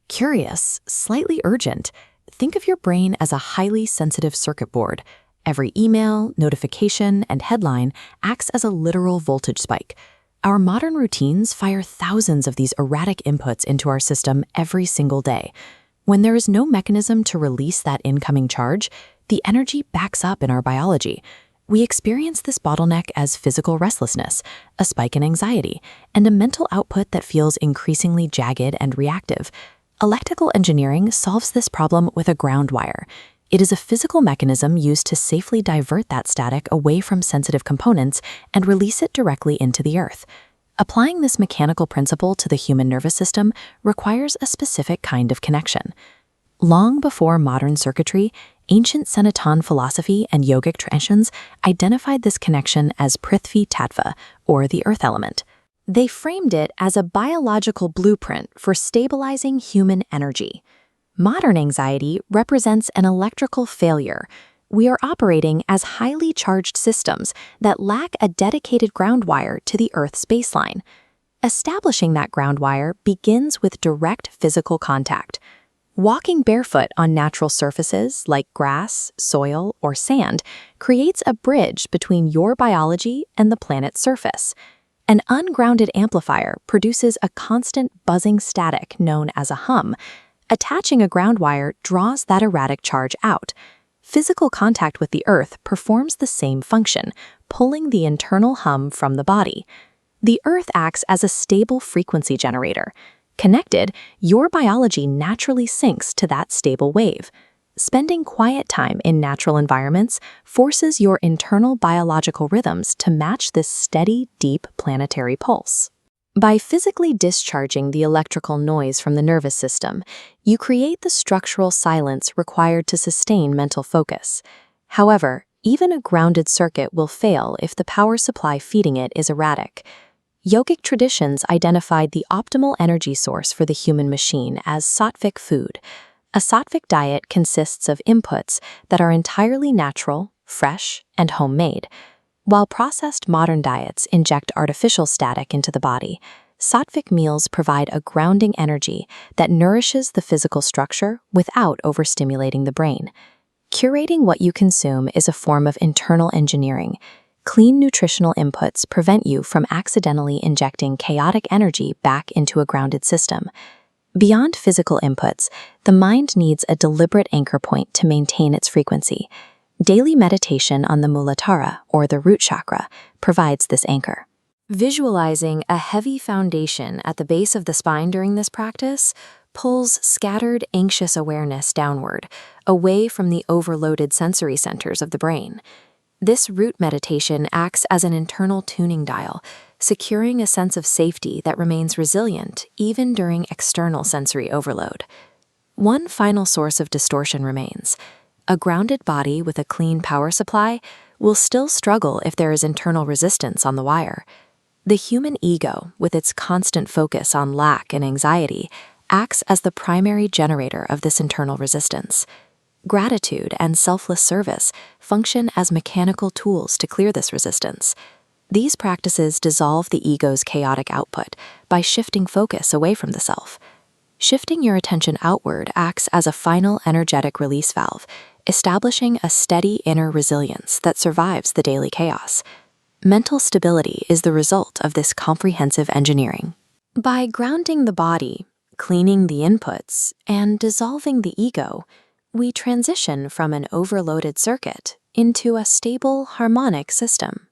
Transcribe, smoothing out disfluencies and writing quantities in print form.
Curious, slightly urgent. Think of your brain as a highly sensitive circuit board. Every email, notification, and headline acts as a literal voltage spike. Our modern routines fire thousands of these erratic inputs into our system every single day. When there is no mechanism to release that incoming charge, the energy backs up in our biology. We experience this bottleneck as physical restlessness, a spike in anxiety, and a mental output that feels increasingly jagged and reactive. Electrical engineering solves this problem with a ground wire. It is a physical mechanism used to safely divert that static away from sensitive components and release it directly into the earth. Applying this mechanical principle to the human nervous system requires a specific kind of connection. Long before modern circuitry, ancient Sanatan philosophy and yogic traditions identified this connection as Prithvi Tattva, or the earth element. They framed it as a biological blueprint for stabilizing human energy. Modern anxiety represents an electrical failure. We are operating as highly charged systems that lack a dedicated ground wire to the Earth's baseline. Establishing that ground wire begins with direct physical contact. Walking barefoot on natural surfaces like grass, soil, or sand creates a bridge between your biology and the planet's surface. An ungrounded amplifier produces a constant buzzing static known as a hum. Attaching a ground wire draws that erratic charge out. Physical contact with the earth performs the same function, pulling the internal hum from the body. The earth acts as a stable frequency generator. Connected, your biology naturally syncs to that stable wave. Spending quiet time in natural environments forces your internal biological rhythms to match this steady, deep planetary pulse. By physically discharging the electrical noise from the nervous system, you create the structural silence required to sustain mental focus. However, even a grounded circuit will fail if the power supply feeding it is erratic. Yogic traditions identified the optimal energy source for the human machine as Sattvic food. A Sattvic diet consists of inputs that are entirely natural, fresh, and homemade. While processed modern diets inject artificial static into the body, Sattvic meals provide a grounding energy that nourishes the physical structure without overstimulating the brain. Curating what you consume is a form of internal engineering. Clean nutritional inputs prevent you from accidentally injecting chaotic energy back into a grounded system. Beyond physical inputs, the mind needs a deliberate anchor point to maintain its frequency. Daily meditation on the Muladhara, or the root chakra, provides this anchor. Visualizing a heavy foundation at the base of the spine during this practice pulls scattered, anxious awareness downward, away from the overloaded sensory centers of the brain. This root meditation acts as an internal tuning dial, securing a sense of safety that remains resilient even during external sensory overload. One final source of distortion remains. A grounded body with a clean power supply will still struggle if there is internal resistance on the wire. The human ego, with its constant focus on lack and anxiety, acts as the primary generator of this internal resistance. Gratitude and selfless service function as mechanical tools to clear this resistance. These practices dissolve the ego's chaotic output by shifting focus away from the self. Shifting your attention outward acts as a final energetic release valve, establishing a steady inner resilience that survives the daily chaos. Mental stability is the result of this comprehensive engineering. By grounding the body, cleaning the inputs, and dissolving the ego, we transition from an overloaded circuit into a stable, harmonic system.